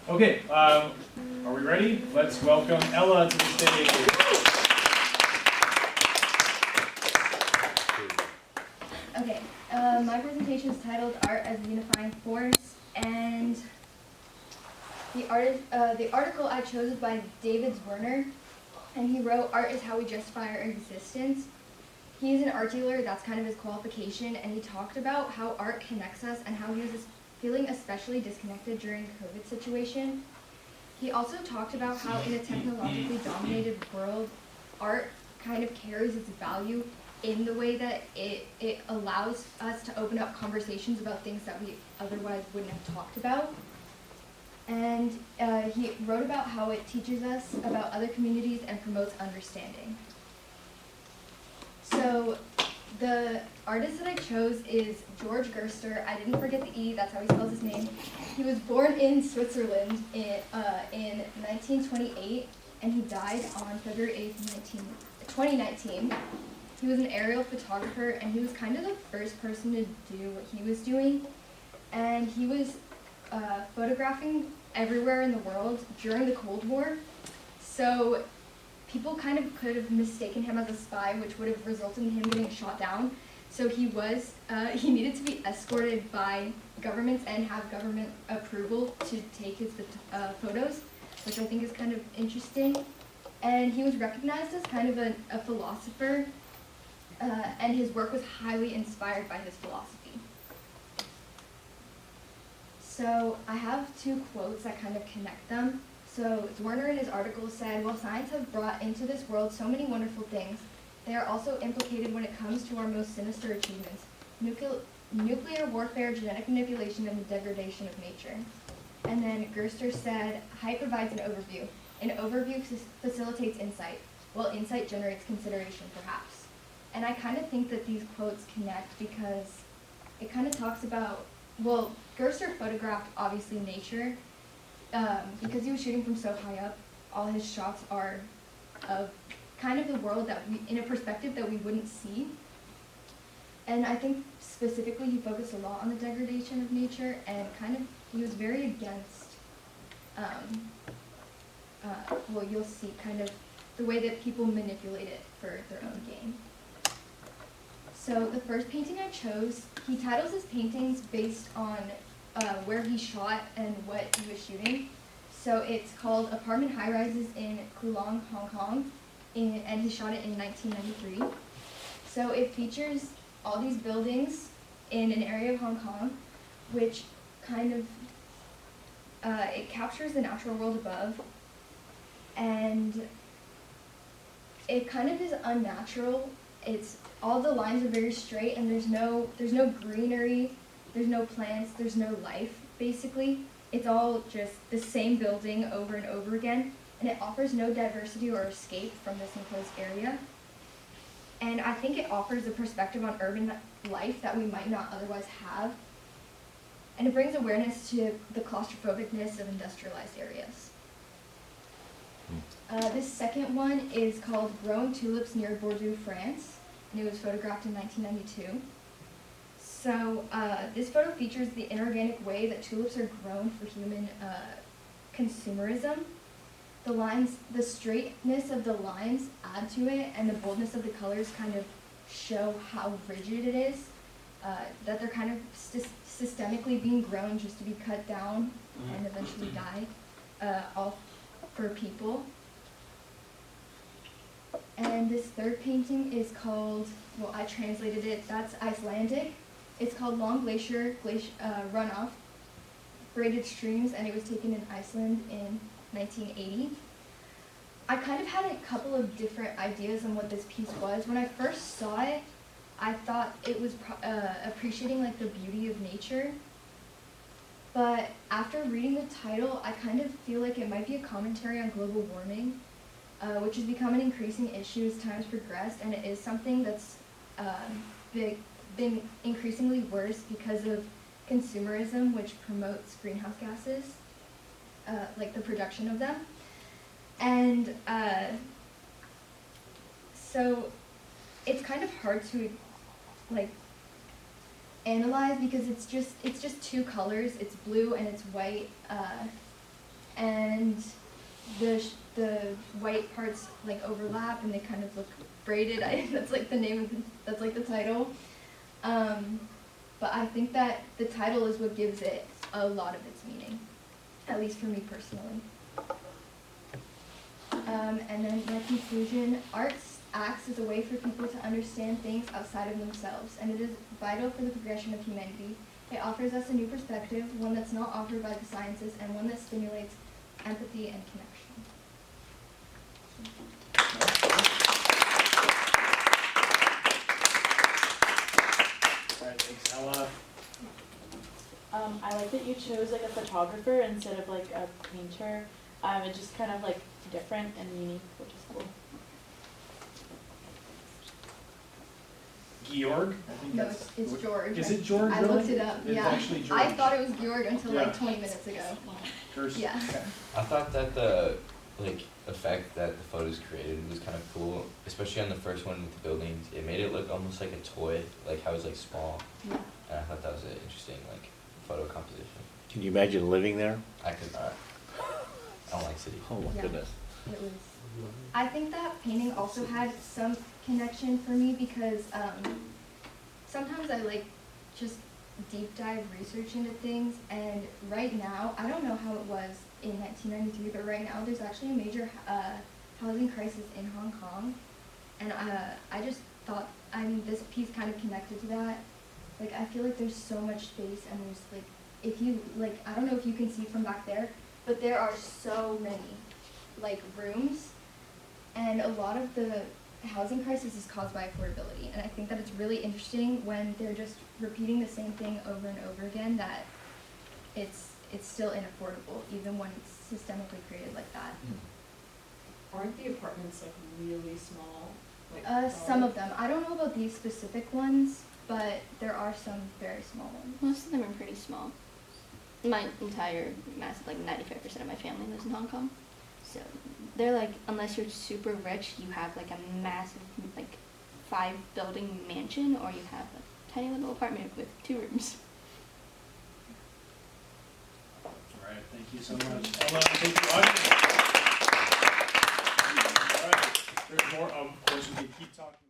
Okay, are we ready? Let's welcome Ella to the stage. Okay, my presentation is titled Art as a Unifying Force, and the article I chose is by David Werner, and he wrote, "Art is how we justify our existence." He's an art dealer, that's kind of his qualification, and he talked about how art connects us and how he was feeling especially disconnected during the COVID situation. He also talked about how in a technologically dominated world, art kind of carries its value in the way that it allows us to open up conversations about things that we otherwise wouldn't have talked about. And he wrote about how it teaches us about other communities and promotes understanding. So the artist that I chose is George Gerster. I didn't forget the E, that's how he spells his name. He was born in Switzerland in 1928, and he died on February 8th, 2019. He was an aerial photographer, and he was kind of the first person to do what he was doing. And he was photographing everywhere in the world during the Cold War. So people kind of could have mistaken him as a spy, which would have resulted in him getting shot down. So he needed to be escorted by governments and have government approval to take his photos, which I think is kind of interesting. And he was recognized as kind of a philosopher, and his work was highly inspired by his philosophy. So I have two quotes that kind of connect them. So Werner in his article said, "While science has brought into this world so many wonderful things, they are also implicated when it comes to our most sinister achievements, nuclear warfare, genetic manipulation, and the degradation of nature." And then Gerster said, "Height provides an overview. An overview facilitates insight, while insight generates consideration, perhaps." And I kind of think that these quotes connect because it kind of talks about, well, Gerster photographed, obviously, nature. Because he was shooting from so high up, all his shots are of kind of the world that in a perspective that we wouldn't see. And I think specifically he focused a lot on the degradation of nature, and kind of he was very against, well, you'll see kind of the way that people manipulate it for their own gain. So the first painting I chose, he titles his paintings based on where he shot and what he was shooting. So it's called Apartment High Rises in Kulong, Hong Kong, and he shot it in 1993. So it features all these buildings in an area of Hong Kong, which kind of, it captures the natural world above, and it kind of is unnatural. It's, all the lines are very straight, and there's no greenery, there's no plants, there's no life, basically. It's all just the same building over and over again, and it offers no diversity or escape from this enclosed area. And I think it offers a perspective on urban life that we might not otherwise have. And it brings awareness to the claustrophobicness of industrialized areas. This second one is called Growing Tulips Near Bordeaux, France, and it was photographed in 1992. So this photo features the inorganic way that tulips are grown for human consumerism. The lines, the straightness of the lines add to it, and the boldness of the colors kind of show how rigid it is, that they're kind of systemically being grown just to be cut down and eventually die, all for people. And this third painting is called, well, I translated it, that's Icelandic. It's called Long Glacier Runoff, Braided Streams, and it was taken in Iceland in 1980. I kind of had a couple of different ideas on what this piece was. When I first saw it, I thought it was appreciating like the beauty of nature. But after reading the title, I kind of feel like it might be a commentary on global warming, which has become an increasing issue as times progressed, and it is something that's been increasingly worse because of consumerism, which promotes greenhouse gases, like the production of them. And so it's kind of hard to like analyze because it's just two colors. It's blue and it's white, and the white parts like overlap and they kind of look braided. That's like the name of that's like the title. But I think that the title is what gives it a lot of its meaning, at least for me personally. And then my conclusion, art acts as a way for people to understand things outside of themselves, and it is vital for the progression of humanity. It offers us a new perspective, one that's not offered by the sciences, and one that stimulates empathy and connection. All right, thanks, Ella. I like that you chose like a photographer instead of like a painter. It's just kind of like different and unique, which is cool. Georg? I think No, that's it's George. Is it George? I really? looked it up. It's Yeah, actually George. I thought it was Georg until Yeah. like 20 minutes ago. Curse. Yeah. Okay. I thought that the effect that the photos created was kind of cool, especially on the first one with the buildings. It made it look almost like a toy, like how it was like small. Yeah. And I thought that was an interesting like photo composition. Can you imagine living there? I could not. I don't like city. Oh my Yeah. goodness. It was. I think that painting also had some connection for me because sometimes I like just deep dive research into things, and right now, I don't know how it was in 1993, but right now there's actually a major housing crisis in Hong Kong, and I just thought, I mean, this piece kind of connected to that. Like, I feel like there's so much space, and there's like, if you, like, I don't know if you can see from back there, but there are so many, like, rooms, and a lot of the housing crisis is caused by affordability, and I think that it's really interesting when they're just repeating the same thing over and over again, that it's still inaffordable, even when it's systemically created like that. Aren't the apartments like really small? Some of them. I don't know about these specific ones, but there are some very small ones. Most of them are pretty small. My entire massive, like 95% of my family lives in Hong Kong. So they're like, unless you're super rich, you have like a massive, like 5-building mansion, or you have a tiny little apartment with 2 rooms. All right, thank you so much. Ella, thank you, audience. All right, there's more. Of course, we can keep talking.